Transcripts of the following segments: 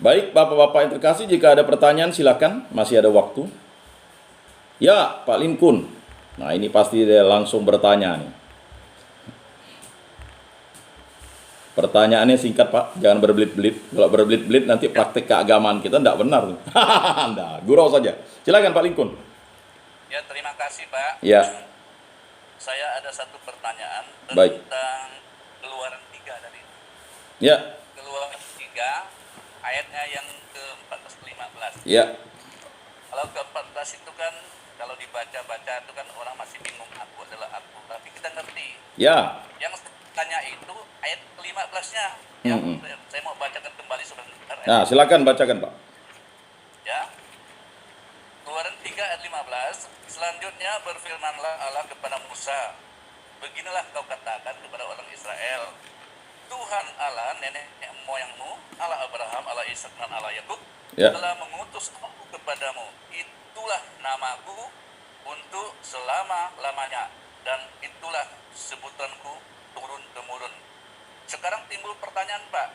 Baik, Bapak-Bapak yang terkasih, jika ada pertanyaan silakan, masih ada waktu. Ya, Pak Linkun. Nah, ini pasti dia langsung bertanya nih. Pertanyaannya singkat, Pak. Jangan berbelit-belit. Kalau berbelit-belit nanti praktek keagamaan kita tidak benar. Nah, gurau saja. Silakan Pak Linkun. Ya, terima kasih Pak. Ya. Saya ada satu pertanyaan Baik. tentang Keluaran 3 dari Ya. Keluaran 3 ayatnya yang ke-14-15. Ya. Kalau ke-14 itu kan kalau dibaca-baca itu kan orang masih bingung, aku adalah aku, tapi kita ngerti. Ya. Yang tanya itu ayat ke-15-nya. Yang saya mau bacakan kembali sebentar. Nah, silakan bacakan, Pak. Ya. Keluaran 3 ayat 15. Selanjutnya berfirmanlah Allah kepada Musa, beginilah kau katakan kepada orang Israel, Tuhan Allah nenek moyangmu, Allah Abraham, Allah Ishak dan Allah Yakub, telah mengutus aku kepadamu. Itulah namaku untuk selama-lamanya, dan itulah sebutanku turun-temurun. Sekarang timbul pertanyaan, Pak.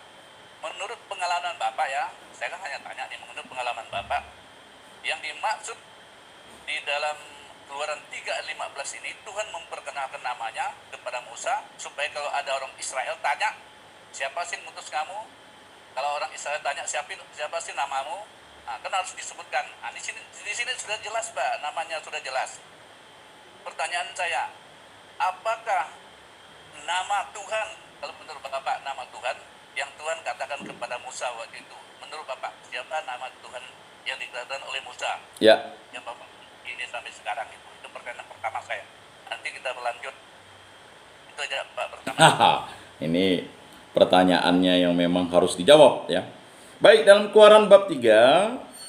Menurut pengalaman Bapak ya, saya kan hanya tanya nih, menurut pengalaman Bapak, yang dimaksud di dalam Keluaran 3 ayat 15 ini, Tuhan memperkenalkan namanya kepada Musa, supaya kalau ada orang Israel tanya, siapa sih ngutus kamu? Kalau orang Israel tanya, siapa sih namamu? Nah, kan harus disebutkan. Nah, di sini sudah jelas, Pak, namanya sudah jelas. Pertanyaan saya, apakah nama Tuhan, kalau menurut Bapak nama Tuhan, yang Tuhan katakan kepada Musa waktu itu, menurut Bapak, siapa nama Tuhan yang dikatakan oleh Musa? Ya. Yang Bapak ini sampai sekarang itu pertanyaan pertama saya. Nanti kita berlanjut. Itu aja Pak pertama. Ini pertanyaannya yang memang harus dijawab ya. Baik, dalam Keluaran bab 3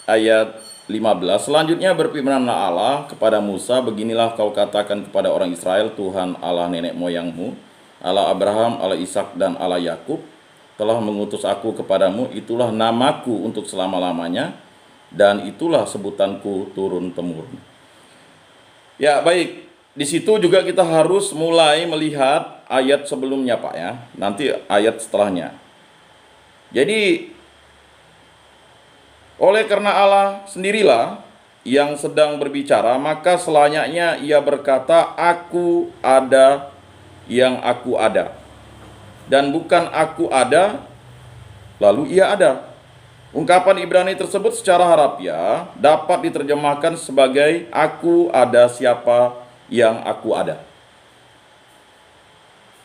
ayat 15 selanjutnya berfirmanlah Allah kepada Musa, beginilah kau katakan kepada orang Israel, Tuhan Allah nenek moyangmu, Allah Abraham, Allah Ishak dan Allah Yakub telah mengutus aku kepadamu, itulah namaku untuk selama-lamanya, dan itulah sebutanku turun-temurun. Ya, baik. Di situ juga kita harus mulai melihat ayat sebelumnya, Pak ya. Nanti ayat setelahnya. Jadi, oleh karena Allah sendirilah yang sedang berbicara, maka selayaknya ia berkata, aku ada yang aku ada. Dan bukan aku ada, lalu ia ada. Ungkapan Ibrani tersebut secara harafiah dapat diterjemahkan sebagai aku ada siapa yang aku ada.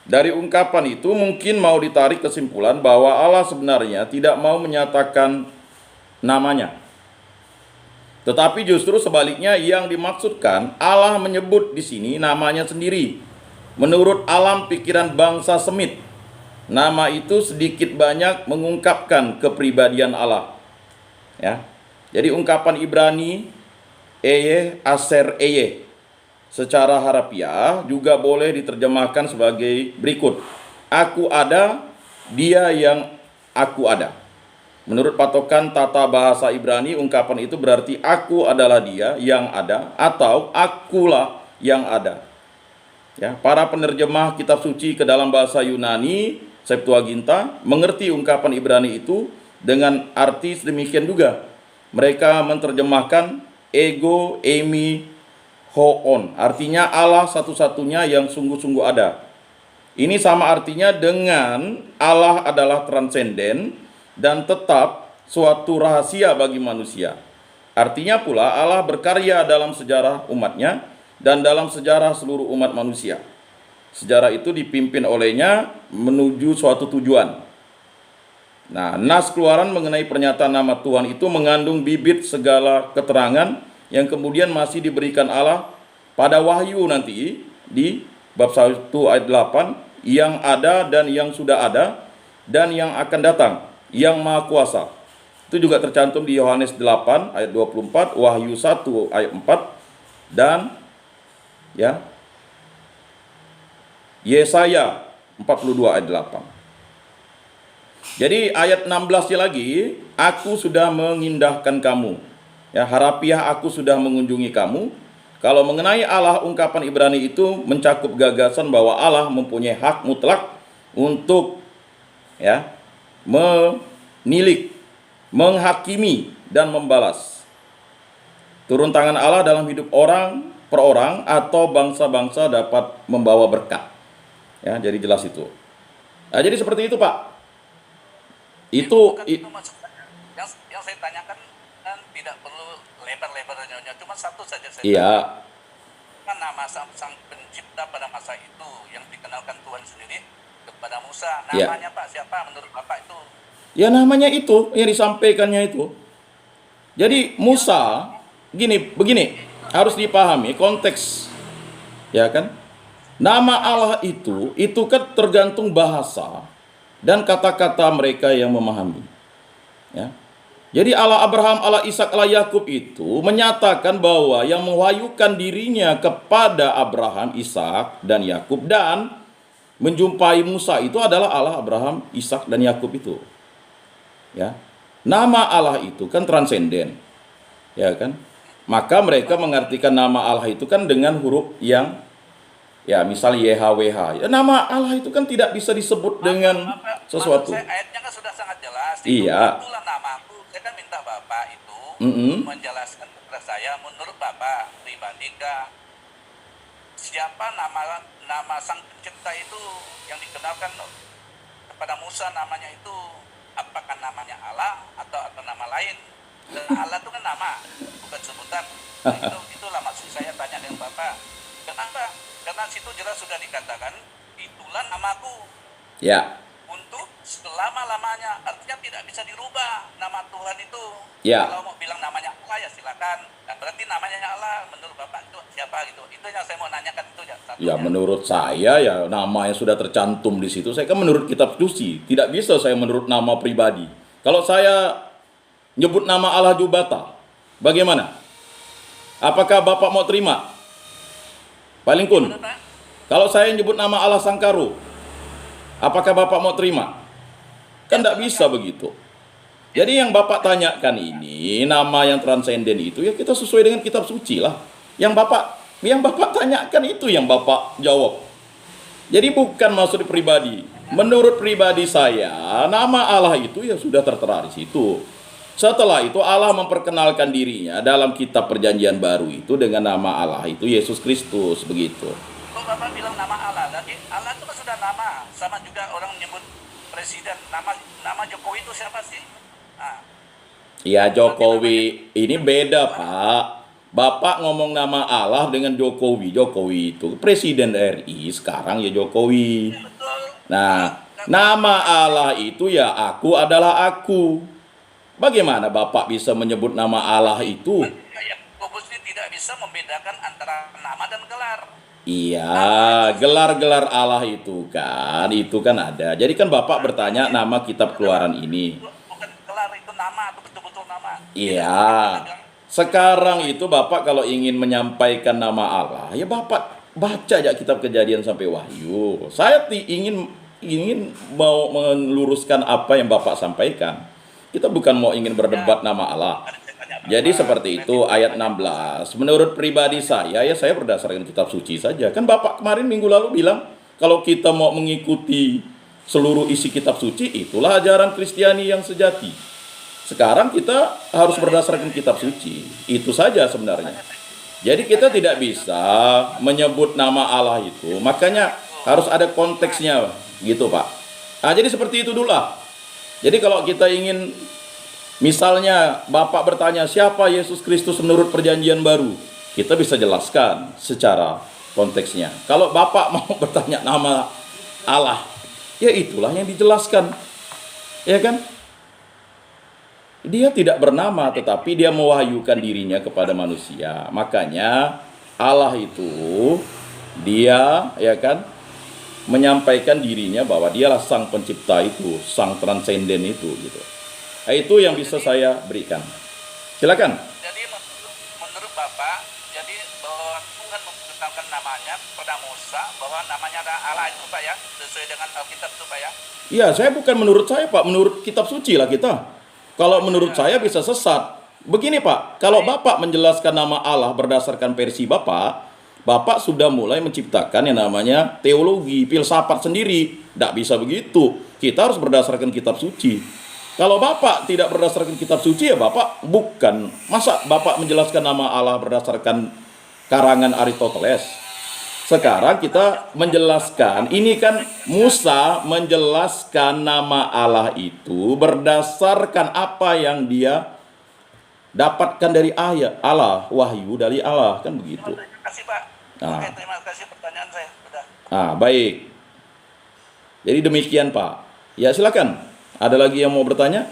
Dari ungkapan itu mungkin mau ditarik kesimpulan bahwa Allah sebenarnya tidak mau menyatakan namanya. Tetapi justru sebaliknya yang dimaksudkan Allah menyebut di sini namanya sendiri. Menurut alam pikiran bangsa Semit, nama itu sedikit banyak mengungkapkan kepribadian Allah. Ya. Jadi ungkapan Ibrani Eye Aser Eye secara harafiah juga boleh diterjemahkan sebagai berikut. Aku ada, dia yang aku ada. Menurut patokan tata bahasa Ibrani, ungkapan itu berarti aku adalah dia yang ada atau akulah yang ada. Ya, para penerjemah kitab suci ke dalam bahasa Yunani Septuaginta mengerti ungkapan Ibrani itu dengan arti sedemikian juga. Mereka menerjemahkan ego eimi hoon, artinya Allah satu-satunya yang sungguh-sungguh ada. Ini sama artinya dengan Allah adalah transenden dan tetap suatu rahasia bagi manusia. Artinya pula Allah berkarya dalam sejarah umatnya dan dalam sejarah seluruh umat manusia. Sejarah itu dipimpin olehnya menuju suatu tujuan. Nah, nas Keluaran mengenai pernyataan nama Tuhan itu mengandung bibit segala keterangan yang kemudian masih diberikan Allah pada Wahyu nanti di bab 1 ayat 8, yang ada dan yang sudah ada dan yang akan datang, yang maha kuasa. Itu juga tercantum di Yohanes 8 ayat 24, Wahyu 1 ayat 4, dan ya Yesaya 42 ayat 8. Jadi ayat 16-nya lagi, aku sudah mengindahkan kamu. Ya, harafiah aku sudah mengunjungi kamu. Kalau mengenai Allah, ungkapan Ibrani itu mencakup gagasan bahwa Allah mempunyai hak mutlak untuk ya menilik, menghakimi dan membalas. Turun tangan Allah dalam hidup orang per orang atau bangsa-bangsa dapat membawa berkat. Ya, jadi jelas itu. Nah, jadi seperti itu, Pak. Bukan itu maksudnya. Yang saya tanyakan kan tidak perlu lebar-lebar nyonya, cuma satu saja saya Iya. kan nama sang pencipta pada masa itu yang dikenalkan Tuhan sendiri kepada Musa. Iya. Namanya Pak siapa menurut Bapak itu? Ya namanya itu yang disampaikannya itu. Jadi Musa begini harus dipahami konteks, ya kan? Nama Allah itu kan tergantung bahasa dan kata-kata mereka yang memahami. Ya. Jadi Allah Abraham, Allah Ishak, Allah Yakub itu menyatakan bahwa yang mewahyukan dirinya kepada Abraham, Ishak, dan Yakub dan menjumpai Musa itu adalah Allah Abraham, Ishak, dan Yakub itu. Ya. Nama Allah itu kan transenden. Ya kan? Maka mereka mengartikan nama Allah itu kan dengan huruf yang ya misal YHWH. Ya, nama Allah itu kan tidak bisa disebut dengan sesuatu. Saya, ayatnya kan sudah sangat jelas. Iya. Itulah namaku. Saya kan minta Bapak itu menjelaskan kepada saya menurut Bapak pribadi siapa nama sang pencipta itu yang dikenalkan kepada Musa namanya itu, apakah namanya Allah atau nama lain? Dan Allah itu kan nama, bukan sebutan. Itulah maksud saya tanya dengan Bapak. Kenapa? Karena situ jelas sudah dikatakan itulah namaku. Ya. Untuk selama-lamanya, artinya tidak bisa dirubah nama Tuhan itu. Ya. Kalau mau bilang namanya Allah ya silakan. Nah, berarti namanya Allah menurut Bapak itu siapa gitu? Itu yang saya mau nanyakan itu ya. Ya menurut saya ya nama yang sudah tercantum di situ. Saya kan menurut kitab suci, tidak bisa saya menurut nama pribadi. Kalau saya nyebut nama Allah Jubata, bagaimana? Apakah Bapak mau terima? Paling kun. Kalau saya nyebut nama Allah Sangkaru, apakah Bapak mau terima? Kan tidak bisa begitu. Jadi yang Bapak tanyakan ini, nama yang transenden itu ya kita sesuai dengan kitab suci lah. Yang Bapak tanyakan itu yang Bapak jawab. Jadi bukan maksud pribadi. Menurut pribadi saya, nama Allah itu ya sudah tertera di situ. Setelah itu Allah memperkenalkan dirinya dalam kitab perjanjian baru itu dengan nama Allah itu Yesus Kristus, begitu. Kalau Bapak bilang nama Allah, jadi Allah itu kan sudah nama. Sama juga orang menyebut presiden, nama Jokowi itu siapa sih? Nah, Ya Jokowi, ini beda Pak. Bapak ngomong nama Allah dengan Jokowi. Jokowi itu Presiden RI, sekarang ya Jokowi. betul. Nah, nama Allah itu ya aku adalah aku. Bagaimana Bapak bisa menyebut nama Allah itu? Kayak Yakobus ini tidak bisa membedakan antara nama dan gelar. Iya, gelar-gelar Allah itu kan ada. Jadi kan Bapak bertanya nama kitab keluaran ini. Bukan gelar, itu nama, itu betul-betul nama. Iya. Sekarang itu Bapak kalau ingin menyampaikan nama Allah, ya Bapak baca aja kitab Kejadian sampai Wahyu. Saya ingin mau meluruskan apa yang Bapak sampaikan. Kita bukan mau ingin berdebat nama Allah. Jadi seperti itu ayat 16. Menurut pribadi saya, ya saya berdasarkan kitab suci saja. Kan Bapak kemarin minggu lalu bilang, kalau kita mau mengikuti seluruh isi kitab suci, itulah ajaran Kristiani yang sejati. Sekarang kita harus berdasarkan kitab suci. Itu saja sebenarnya. Jadi kita tidak bisa menyebut nama Allah itu. Makanya harus ada konteksnya gitu Pak. Nah jadi seperti itu dulu lah. Jadi kalau kita ingin, misalnya Bapak bertanya siapa Yesus Kristus menurut perjanjian baru, kita bisa jelaskan secara konteksnya. Kalau Bapak mau bertanya nama Allah, ya itulah yang dijelaskan. Ya kan? Dia tidak bernama, tetapi dia mewahyukan dirinya kepada manusia. Makanya Allah itu, dia ya kan, menyampaikan dirinya bahwa dialah sang pencipta itu, sang transenden itu gitu. Nah, itu yang bisa saya berikan. Silakan. Jadi menurut Bapak, jadi bahwa Tuhan memberitahukan namanya kepada Musa bahwa namanya adalah Allah itu Pak ya, sesuai dengan Alkitab itu Pak ya. Iya, saya bukan menurut saya Pak, menurut kitab suci lah kita. Kalau menurut saya bisa sesat. Begini Pak, kalau Bapak menjelaskan nama Allah berdasarkan versi Bapak, Bapak sudah mulai menciptakan yang namanya teologi, filsafat sendiri. Tidak bisa begitu. Kita harus berdasarkan kitab suci. Kalau Bapak tidak berdasarkan kitab suci, ya Bapak bukan. Masa Bapak menjelaskan nama Allah berdasarkan karangan Aristoteles? Sekarang kita menjelaskan, ini kan Musa menjelaskan nama Allah itu berdasarkan apa yang dia dapatkan dari ayat Allah, wahyu dari Allah, kan begitu. Terima kasih Pak. Nah. Oke, terima kasih pertanyaan saya. Sudah. Baik. Jadi demikian Pak. Ya silakan. Ada lagi yang mau bertanya?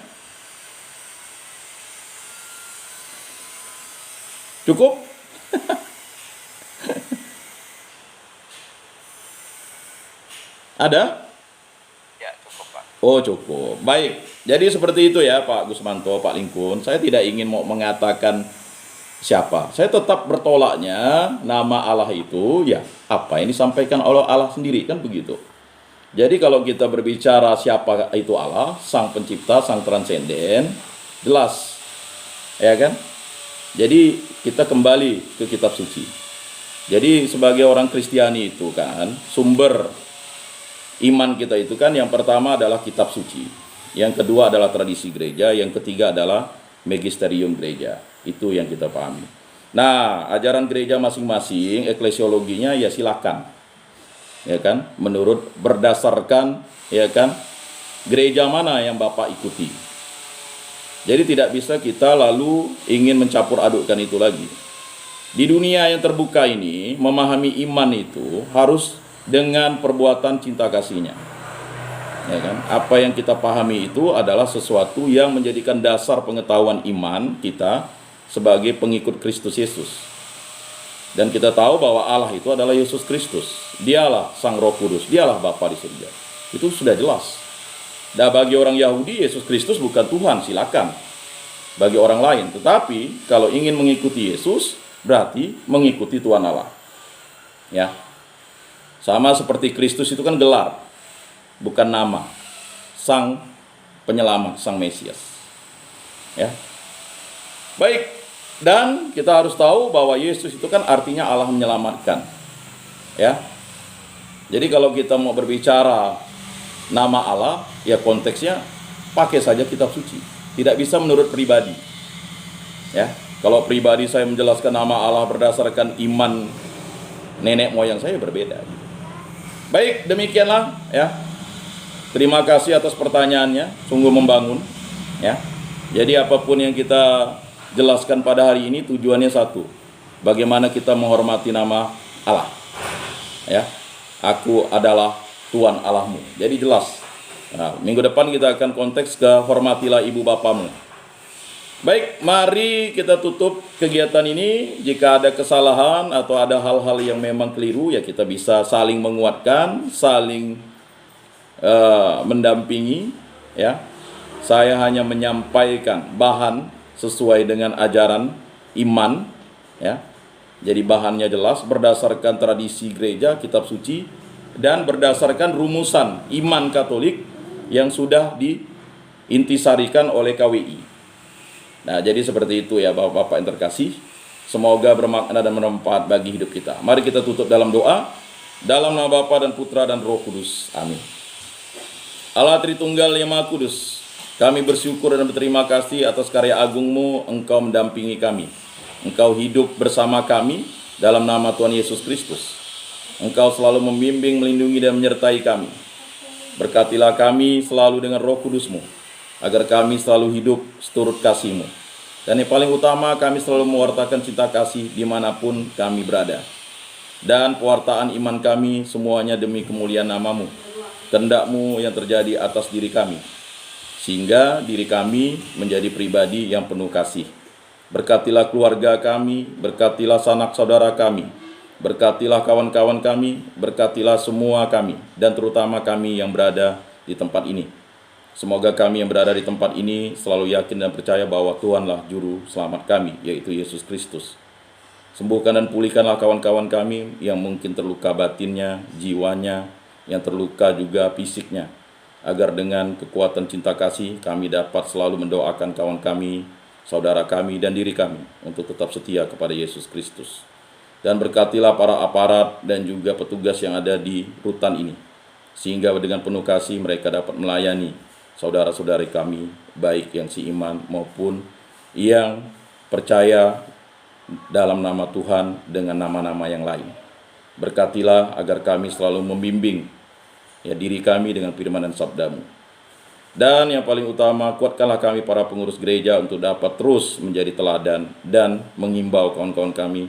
Cukup? Ada? Ya, cukup Pak. Oh cukup. Baik. Jadi seperti itu ya Pak Gusmanto, Pak Lingkun. Saya tidak ingin mau mengatakan siapa. Saya tetap bertolaknya nama Allah itu ya apa yang disampaikan oleh Allah sendiri, kan begitu. Jadi kalau kita berbicara siapa itu Allah, sang pencipta, sang transenden, jelas. Ya kan? Jadi kita kembali ke kitab suci. Jadi sebagai orang Kristiani itu kan, sumber iman kita itu kan yang pertama adalah kitab suci. Yang kedua adalah tradisi gereja, yang ketiga adalah magisterium gereja. Itu yang kita pahami. Nah, ajaran gereja masing-masing, eklesiologinya ya silakan. Ya kan? Menurut berdasarkan ya kan gereja mana yang Bapak ikuti. Jadi tidak bisa kita lalu ingin mencampur adukkan itu lagi. Di dunia yang terbuka ini, memahami iman itu harus dengan perbuatan cinta kasihnya. Ya kan? Apa yang kita pahami itu adalah sesuatu yang menjadikan dasar pengetahuan iman kita sebagai pengikut Kristus Yesus. Dan kita tahu bahwa Allah itu adalah Yesus Kristus. Dialah Sang Roh Kudus, dialah Bapa di surga. Itu sudah jelas. Dan bagi orang Yahudi, Yesus Kristus bukan Tuhan, silakan. Bagi orang lain, tetapi kalau ingin mengikuti Yesus, berarti mengikuti Tuhan Allah. Ya. Sama seperti Kristus itu kan gelar, bukan nama. Sang penyelamat, Sang Mesias. Ya. Baik. Dan kita harus tahu bahwa Yesus itu kan artinya Allah menyelamatkan. Ya. Jadi kalau kita mau berbicara nama Allah, ya konteksnya pakai saja kitab suci. Tidak bisa menurut pribadi. Ya. Kalau pribadi saya menjelaskan nama Allah berdasarkan iman nenek moyang saya berbeda. Baik, demikianlah ya. Terima kasih atas pertanyaannya, sungguh membangun ya. Jadi apapun yang kita jelaskan pada hari ini tujuannya satu. Bagaimana kita menghormati nama Allah. Ya. Aku adalah Tuhan Allahmu. Jadi jelas. Nah, minggu depan kita akan konteks ke hormatilah ibu bapamu. Baik, mari kita tutup kegiatan ini. Jika ada kesalahan atau ada hal-hal yang memang keliru, ya kita bisa saling menguatkan, saling mendampingi. Ya, saya hanya menyampaikan bahan sesuai dengan ajaran iman. Ya, jadi bahannya jelas berdasarkan tradisi gereja, kitab suci, dan berdasarkan rumusan iman Katolik yang sudah diintisarikan oleh KWI. Nah, jadi seperti itu ya Bapak-Bapak yang terkasih. Semoga bermakna dan bermanfaat bagi hidup kita. Mari kita tutup dalam doa. Dalam nama Bapa dan Putra dan Roh Kudus. Amin. Allah Tritunggal yang Maha Kudus, kami bersyukur dan berterima kasih atas karya agungmu. Engkau mendampingi kami. Engkau hidup bersama kami dalam nama Tuhan Yesus Kristus. Engkau selalu membimbing, melindungi, dan menyertai kami. Berkatilah kami selalu dengan Roh Kudus-Mu, agar kami selalu hidup seturut kasih-Mu. Dan yang paling utama, kami selalu mewartakan cinta kasih dimanapun kami berada. Dan pewartaan iman kami semuanya demi kemuliaan nama-Mu, kehendak-Mu yang terjadi atas diri kami, sehingga diri kami menjadi pribadi yang penuh kasih. Berkatilah keluarga kami, berkatilah sanak saudara kami, berkatilah kawan-kawan kami, berkatilah semua kami, dan terutama kami yang berada di tempat ini. Semoga kami yang berada di tempat ini selalu yakin dan percaya bahwa Tuhanlah Juru Selamat kami, yaitu Yesus Kristus. Sembuhkan dan pulihkanlah kawan-kawan kami yang mungkin terluka batinnya, jiwanya, yang terluka juga fisiknya, agar dengan kekuatan cinta kasih kami dapat selalu mendoakan kawan kami, saudara kami, dan diri kami untuk tetap setia kepada Yesus Kristus. Dan berkatilah para aparat dan juga petugas yang ada di rutan ini, sehingga dengan penuh kasih mereka dapat melayani saudara-saudari kami, baik yang seiman maupun yang percaya dalam nama Tuhan dengan nama-nama yang lain. Berkatilah agar kami selalu membimbing ya diri kami dengan firman dan sabda-Mu. Dan yang paling utama, kuatkanlah kami para pengurus gereja untuk dapat terus menjadi teladan dan mengimbau kawan-kawan kami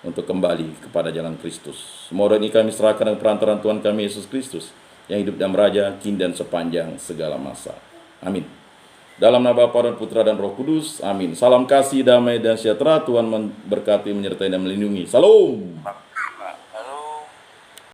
untuk kembali kepada jalan Kristus. Semua ini kami serahkan dengan perantaraan Tuhan kami Yesus Kristus, yang hidup dan meraja kini dan sepanjang segala masa. Amin. Dalam nama Bapa dan Putra dan Roh Kudus. Amin. Salam kasih, damai dan sejahtera. Tuhan memberkati, menyertai dan melindungi. Salam.